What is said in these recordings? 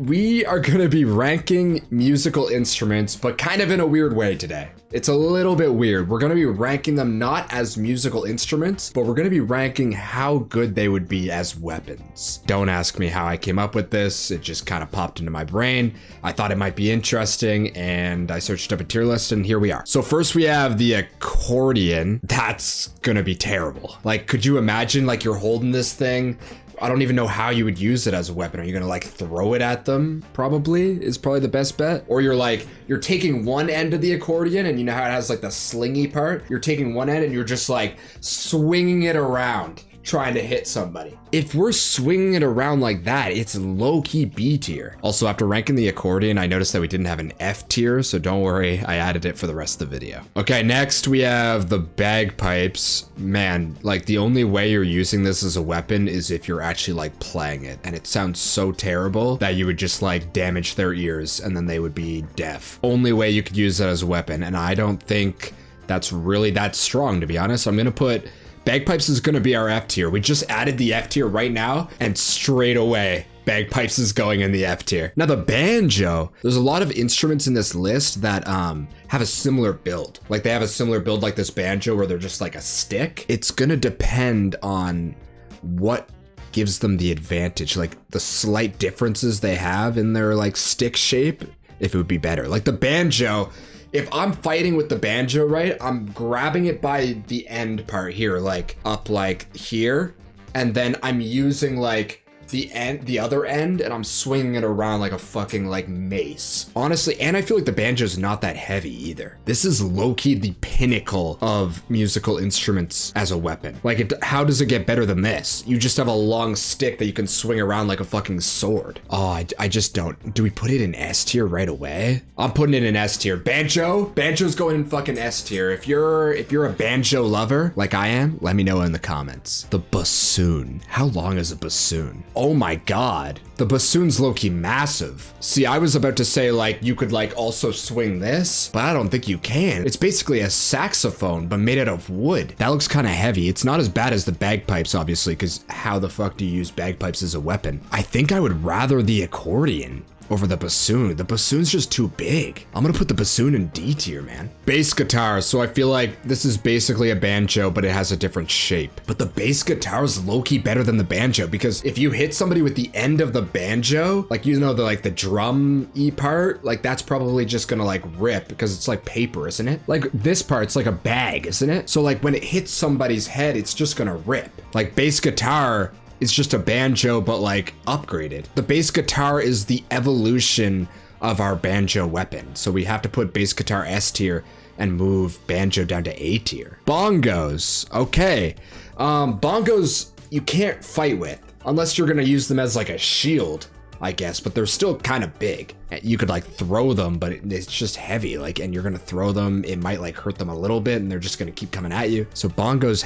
We are going to be ranking musical instruments, but kind of in a weird way today. It's a little bit weird. We're going to be ranking them not as musical instruments, but we're going to be ranking how good they would be as weapons. Don't ask me how I came up with this. It just kind of popped into my brain. I thought it might be interesting, and I searched up a tier list, and here we are. So first we have the accordion. That's going to be terrible. Like, could you imagine, like, you're holding this thing? I don't even know how you would use it as a weapon. Are you gonna like throw it at them? Probably is probably the best bet. Or you're taking one end of the accordion, and you know how it has like the slingy part? You're taking one end and you're just like swinging it around, trying to hit somebody. If we're swinging it around like that, it's low-key B tier. Also, after ranking the accordion, I noticed that we didn't have an F tier, so don't worry, I added it for the rest of the video. Okay, next we have the bagpipes. Man, like the only way you're using this as a weapon is if you're actually like playing it, and it sounds so terrible that you would just like damage their ears and then they would be deaf. Only way you could use that as a weapon, and I don't think that's really that strong, to be honest. I'm gonna put bagpipes is going to be our F tier. We just added the F tier right now, and straight away, bagpipes is going in the F tier. Now the banjo, there's a lot of instruments in this list that have a similar build. Like they have a similar build like this banjo where they're just like a stick. It's going to depend on what gives them the advantage, like the slight differences they have in their like stick shape, if it would be better. Like the banjo, if I'm fighting with the banjo, right, I'm grabbing it by the end part here, like up like here, and then I'm using like the other end, and I'm swinging it around like a fucking like mace. Honestly, and I feel like the banjo's not that heavy either. This is low-key the pinnacle of musical instruments as a weapon. Like, how does it get better than this? You just have a long stick that you can swing around like a fucking sword. Oh, I just don't. Do we put it in S tier right away? I'm putting it in S tier. Banjo's going in fucking S tier. If you're a banjo lover like I am, let me know in the comments. The bassoon. How long is a bassoon? Oh my god, the bassoon's low-key massive. See, I was about to say like you could like also swing this, but I don't think you can. It's basically a saxophone, but made out of wood. That looks kind of heavy. It's not as bad as the bagpipes, obviously, because how the fuck do you use bagpipes as a weapon? I think I would rather the accordion over the bassoon. The bassoon's just too big. I'm gonna put the bassoon in D tier, man. Bass guitar, so I feel like this is basically a banjo, but it has a different shape. But the bass guitar is low-key better than the banjo, because if you hit somebody with the end of the banjo, like, you know, the drum-y part, like that's probably just gonna like rip, because it's like paper, isn't it? Like this part's like a bag, isn't it? So like when it hits somebody's head, it's just gonna rip. Like bass guitar, it's just a banjo, but like upgraded. The bass guitar is the evolution of our banjo weapon. So we have to put bass guitar S tier and move banjo down to A tier. Bongos, okay. Bongos you can't fight with unless you're gonna use them as like a shield, I guess, but they're still kind of big. You could like throw them, but it's just heavy, like, and you're gonna throw them, it might like hurt them a little bit, and they're just gonna keep coming at you. So bongos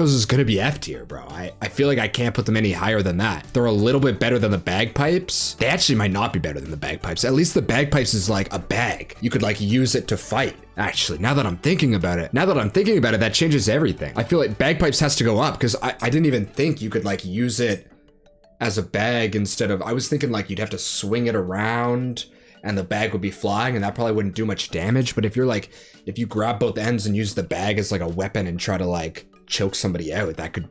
is gonna be F tier, bro. I feel like I can't put them any higher than that. They're a little bit better than the bagpipes. They actually might not be better than the bagpipes. At least the bagpipes is like a bag. You could like use it to fight. Actually, now that I'm thinking about it, that changes everything. I feel like bagpipes has to go up, because I didn't even think you could like use it as a bag instead of, I was thinking like you'd have to swing it around and the bag would be flying, and that probably wouldn't do much damage. But if you grab both ends and use the bag as like a weapon and try to like choke somebody out, that could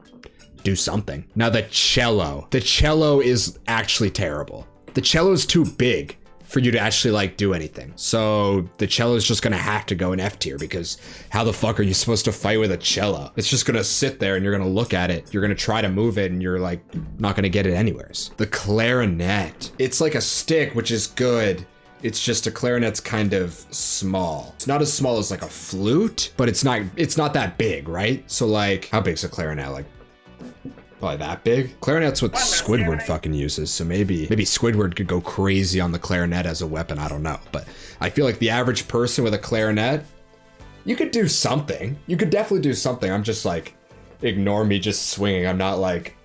do something. Now the cello is actually terrible. The cello is too big for you to actually like do anything. So the cello is just gonna have to go in F tier, because how the fuck are you supposed to fight with a cello? It's just gonna sit there and you're gonna look at it. You're gonna try to move it and you're like not gonna get it anywheres. The clarinet, it's like a stick, which is good. It's just a clarinet's kind of small. It's not as small as like a flute, but it's not that big, right? So like, how big's a clarinet? Like probably that big. Clarinet's what Squidward fucking uses. So maybe Squidward could go crazy on the clarinet as a weapon. I don't know, but I feel like the average person with a clarinet, you could do something. You could definitely do something. I'm just like, ignore me just swinging. I'm not like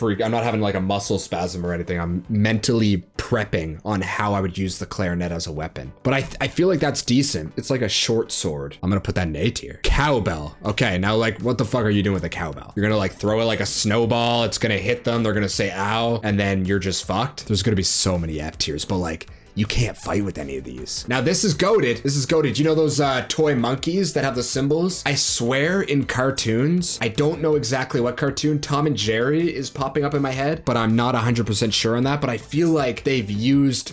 I'm not having like a muscle spasm or anything. I'm mentally prepping on how I would use the clarinet as a weapon. But I feel like that's decent. It's like a short sword. I'm gonna put that in A tier. Cowbell. Okay, now like what the fuck are you doing with a cowbell? You're gonna like throw it like a snowball. It's gonna hit them. They're gonna say ow, and then you're just fucked. There's gonna be so many F tiers, but like, you can't fight with any of these. Now this is goated. This is goated. You know those toy monkeys that have the symbols? I swear in cartoons, I don't know exactly what cartoon, Tom and Jerry is popping up in my head, but I'm not 100% sure on that. But I feel like they've used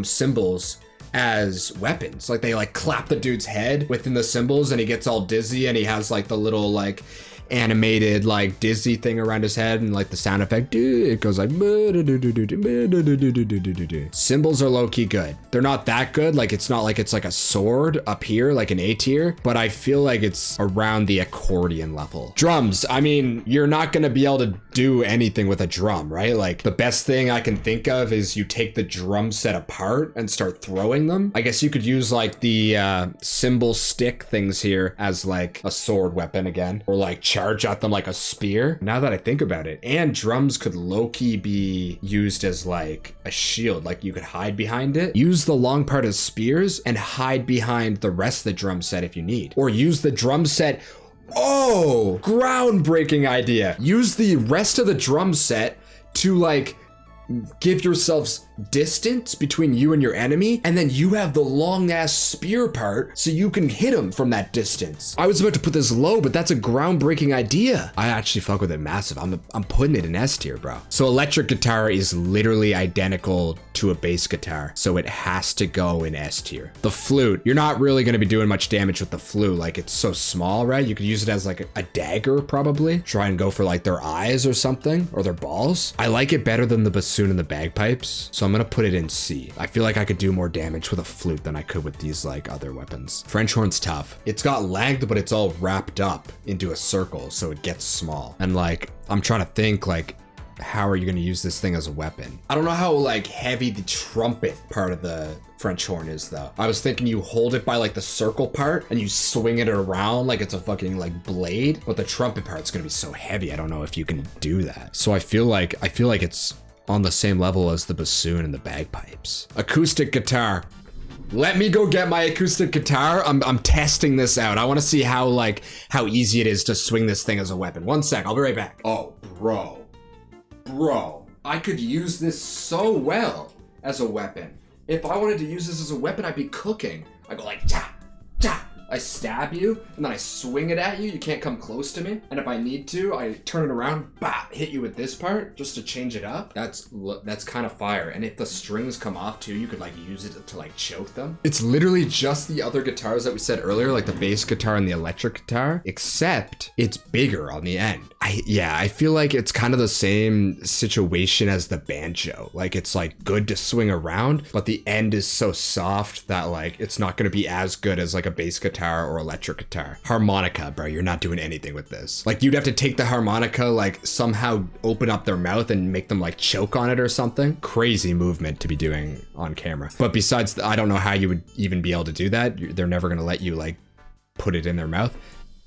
symbols as weapons. Like they like clap the dude's head within the symbols and he gets all dizzy and he has like the little like animated like dizzy thing around his head and like the sound effect, it goes like symbols are low-key good. They're not that good. Like it's not like it's like a sword up here like an A tier, but I feel like it's around the accordion level. Drums, I mean, you're not gonna be able to do anything with a drum, right? Like the best thing I can think of is you take the drum set apart and start throwing them. I guess you could use like the cymbal stick things here as like a sword weapon again, or like charge at them like a spear. Now that I think about it, and drums could low-key be used as like a shield, like you could hide behind it. Use the long part as spears and hide behind the rest of the drum set if you need. Or use the drum set. Oh, groundbreaking idea. Use the rest of the drum set to like give yourselves distance between you and your enemy, and then you have the long ass spear part so you can hit him from that distance. I was about to put this low, but that's a groundbreaking idea. I actually fuck with it massive. I'm putting it in S tier, bro. So electric guitar is literally identical to a bass guitar, so it has to go in S tier. The flute, you're not really going to be doing much damage with the flute. Like it's so small, right? You could use it as like a dagger probably. Try and go for like their eyes or something, or their balls. I like it better than the bassoon and the bagpipes, so I'm gonna put it in C. I feel like I could do more damage with a flute than I could with these like other weapons. French horn's tough. It's got length, but it's all wrapped up into a circle, so it gets small. And like, I'm trying to think like, how are you going to use this thing as a weapon? I don't know how like heavy the trumpet part of the French horn is though. I was thinking you hold it by like the circle part and you swing it around like it's a fucking like blade, but the trumpet part's going to be so heavy. I don't know if you can do that. So I feel like it's on the same level as the bassoon and the bagpipes. Acoustic guitar. Let me go get my acoustic guitar. I'm testing this out. I want to see how easy it is to swing this thing as a weapon. 1 sec, I'll be right back. Oh, bro, I could use this so well as a weapon. If I wanted to use this as a weapon, I'd be cooking. I go like, cha, cha. I stab you, and then I swing it at you. You can't come close to me. And if I need to, I turn it around, bop, hit you with this part just to change it up. That's kind of fire. And if the strings come off too, you could like use it to like choke them. It's literally just the other guitars that we said earlier, like the bass guitar and the electric guitar, except it's bigger on the end. I feel like it's kind of the same situation as the banjo. Like it's like good to swing around, but the end is so soft that like it's not going to be as good as like a bass guitar or electric guitar. Harmonica, bro, you're not doing anything with this. Like you'd have to take the harmonica, like somehow open up their mouth and make them like choke on it or something. Crazy movement to be doing on camera. But besides, I don't know how you would even be able to do that. They're never going to let you like put it in their mouth.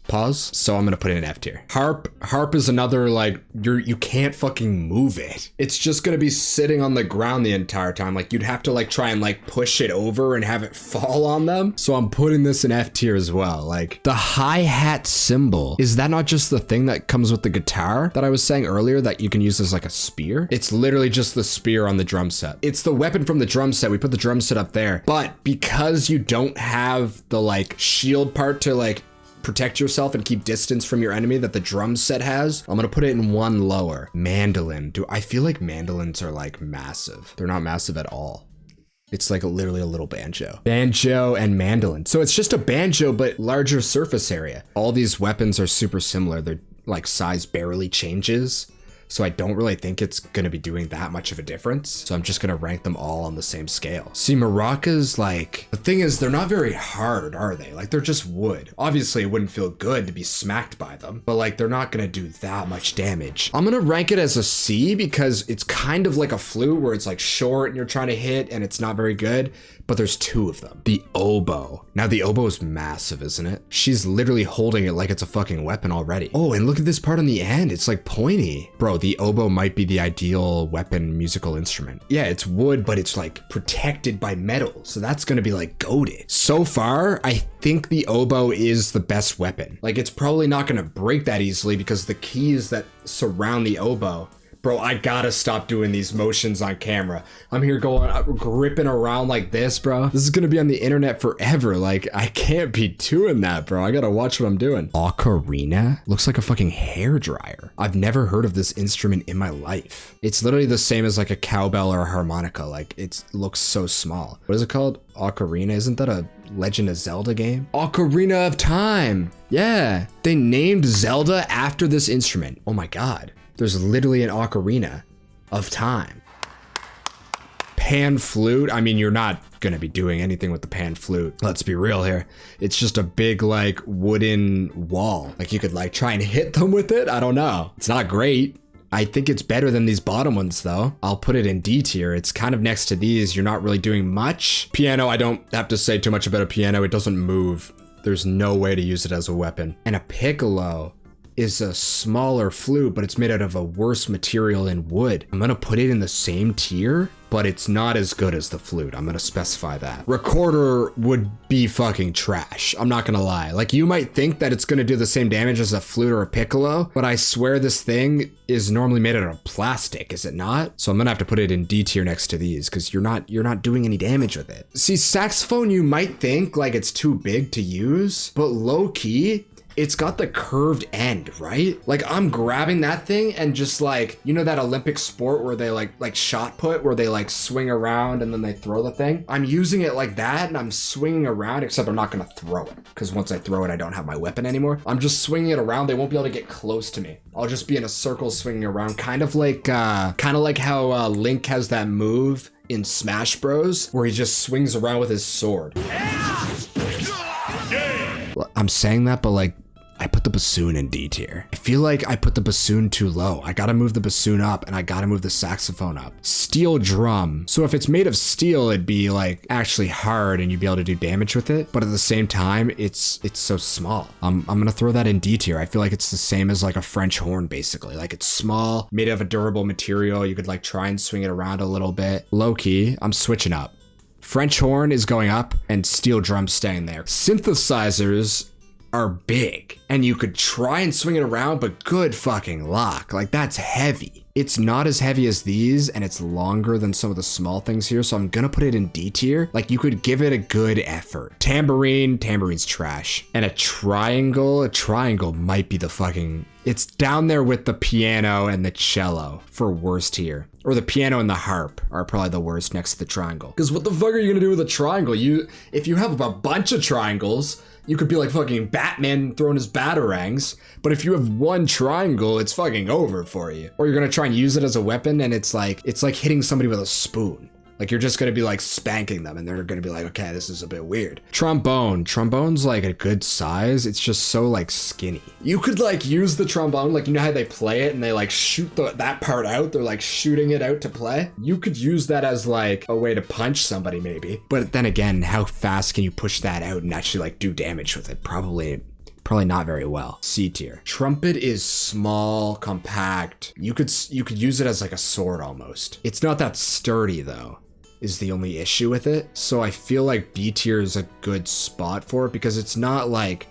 Pause. So I'm gonna put it in F tier. Harp is another like you can't fucking move it. It's just gonna be sitting on the ground the entire time. Like you'd have to like try and like push it over and have it fall on them. So I'm putting this in F tier as well. Like the hi-hat cymbal, is that not just the thing that comes with the guitar that I was saying earlier that you can use as like a spear? It's literally just the spear on the drum set. It's the weapon from the drum set. We put the drum set up there, but because you don't have the like shield part to like protect yourself and keep distance from your enemy that the drum set has, I'm gonna put it in one lower. Mandolin. I feel like mandolins are like massive. They're not massive at all. It's like literally a little banjo. Banjo and mandolin. So it's just a banjo, but larger surface area. All these weapons are super similar. Their like size barely changes. So I don't really think it's gonna be doing that much of a difference. So I'm just gonna rank them all on the same scale. See, maracas, like, the thing is, they're not very hard, are they? Like, they're just wood. Obviously, it wouldn't feel good to be smacked by them, but like, they're not gonna do that much damage. I'm gonna rank it as a C because it's kind of like a flute where it's like short and you're trying to hit and it's not very good. but there's two of them. The oboe. Now the oboe is massive, isn't it? She's literally holding it like it's a fucking weapon already. Oh, and look at this part on the end. It's like pointy. Bro, the oboe might be the ideal weapon musical instrument. Yeah, it's wood, but it's like protected by metal. So that's gonna be like goated. So far, I think the oboe is the best weapon. Like, it's probably not gonna break that easily because the keys that surround the oboe. Bro, I gotta stop doing these motions on camera. I'm here going, gripping around like this, bro. This is gonna be on the internet forever. Like, I can't be doing that, bro. I gotta watch what I'm doing. Ocarina? Looks like a fucking hair dryer. I've never heard of this instrument in my life. It's literally the same as like a cowbell or a harmonica. Like, it looks so small. What is it called? Ocarina? Isn't that a Legend of Zelda game? Ocarina of Time. Yeah. They named Zelda after this instrument. Oh my God. There's literally an ocarina of time. Pan flute. I mean, you're not gonna be doing anything with the pan flute. Let's be real here. It's just a big like wooden wall. Like you could like try and hit them with it. I don't know. It's not great. I think it's better than these bottom ones though. I'll put it in D tier. It's kind of next to these. You're not really doing much. Piano, I don't have to say too much about a piano. It doesn't move. There's no way to use it as a weapon. And a piccolo is a smaller flute, but it's made out of a worse material in wood. I'm gonna put it in the same tier, but it's not as good as the flute. I'm gonna specify that. Recorder would be fucking trash. I'm not gonna lie. Like, you might think that it's gonna do the same damage as a flute or a piccolo, but I swear this thing is normally made out of plastic, is it not? So I'm gonna have to put it in D tier next to these because you're not doing any damage with it. See, saxophone, you might think like it's too big to use, but low key, it's got the curved end, right? Like, I'm grabbing that thing and just like, you know that Olympic sport where they like shot put, where they like swing around and then they throw the thing? I'm using it like that and I'm swinging around, except I'm not gonna throw it because once I throw it, I don't have my weapon anymore. I'm just swinging it around. They won't be able to get close to me. I'll just be in a circle swinging around, kind of like how Link has that move in Smash Bros, where he just swings around with his sword. I'm saying that, but like, I put the bassoon in D tier. I feel like I put the bassoon too low. I gotta move the bassoon up and I gotta move the saxophone up. Steel drum. So if it's made of steel, it'd be like actually hard and you'd be able to do damage with it. But at the same time, it's so small. I'm gonna throw that in D tier. I feel like it's the same as like a French horn, basically. Like, it's small, made of a durable material. You could like try and swing it around a little bit. Low key, I'm switching up. French horn is going up and steel drum staying there. Synthesizers are big and you could try and swing it around, but good fucking luck. Like, that's heavy. It's not as heavy as these and it's longer than some of the small things here. So I'm gonna put it in D tier. Like, you could give it a good effort. Tambourine's trash. And a triangle might be the fucking, it's down there with the piano and the cello for worst here. Or the piano and the harp are probably the worst next to the triangle. Because what the fuck are you gonna do with a triangle? If you have a bunch of triangles, you could be like fucking Batman throwing his batarangs. But if you have one triangle, it's fucking over for you. Or you're gonna try and use it as a weapon and it's like hitting somebody with a spoon. Like, you're just gonna be like spanking them and they're gonna be like, okay, this is a bit weird. Trombone's like a good size. It's just so like skinny. You could like use the trombone, like, you know how they play it and they like shoot that part out? They're like shooting it out to play. You could use that as like a way to punch somebody maybe. But then again, how fast can you push that out and actually like do damage with it? Probably not very well. C tier. Trumpet is small, compact. You could use it as like a sword almost. It's not that sturdy though, is the only issue with it. So I feel like B tier is a good spot for it because it's not like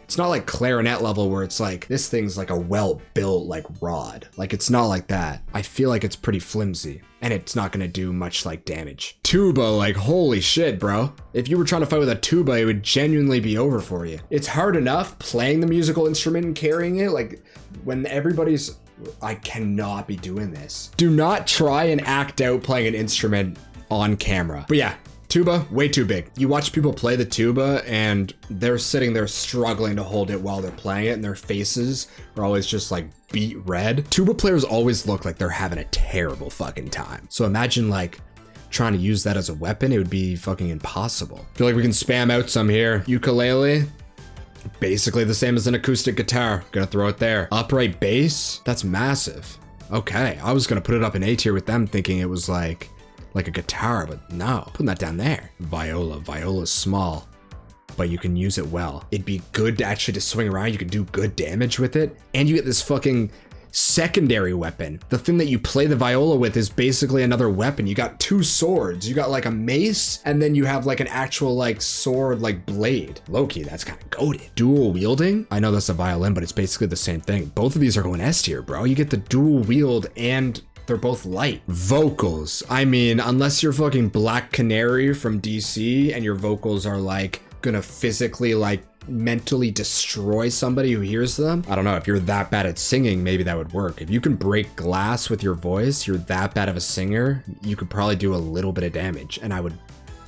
clarinet level where it's like this thing's like a well-built like rod. Like, it's not like that. I feel like it's pretty flimsy and it's not gonna do much like damage. Tuba, like, holy shit, bro. If you were trying to fight with a tuba, it would genuinely be over for you. It's hard enough playing the musical instrument and carrying it. Like, when I cannot be doing this. Do not try and act out playing an instrument on camera. But yeah, tuba, way too big. You watch people play the tuba and they're sitting there struggling to hold it while they're playing it and their faces are always just like beet red. Tuba players always look like they're having a terrible fucking time. So imagine like trying to use that as a weapon, it would be fucking impossible. Feel like we can spam out some here. Ukulele, basically the same as an acoustic guitar. Gonna throw it there. Upright bass, that's massive. Okay, I was gonna put it up in A tier with them thinking it was like like a guitar, but no, putting that down there. Viola's small, but you can use it well. It'd be good to actually just swing around. You can do good damage with it, and you get this fucking secondary weapon. The thing that you play the viola with is basically another weapon. You got two swords. You got like a mace, and then you have like an actual like sword, like blade. Low-key, that's kind of goated. Dual wielding? I know that's a violin, but it's basically the same thing. Both of these are going S tier, bro. You get the dual wield and they're both light. Vocals. I mean, unless you're fucking Black Canary from DC and your vocals are like gonna physically like mentally destroy somebody who hears them. I don't know, if you're that bad at singing, maybe that would work. If you can break glass with your voice, you're that bad of a singer, you could probably do a little bit of damage, and I would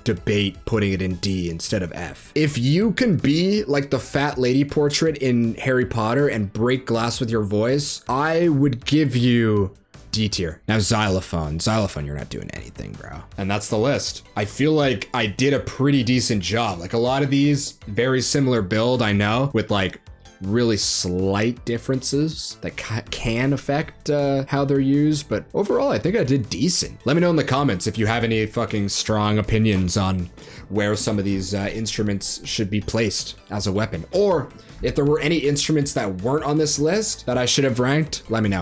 debate putting it in D instead of F. If you can be like the fat lady portrait in Harry Potter and break glass with your voice, I would give you D tier. Now xylophone, you're not doing anything, bro. And that's the list. I feel like I did a pretty decent job. Like a lot of these, very similar build, I know, with like really slight differences that can affect how they're used, but overall I think I did decent. Let me know in the comments if you have any fucking strong opinions on where some of these instruments should be placed as a weapon, or if there were any instruments that weren't on this list that I should have ranked, let me know.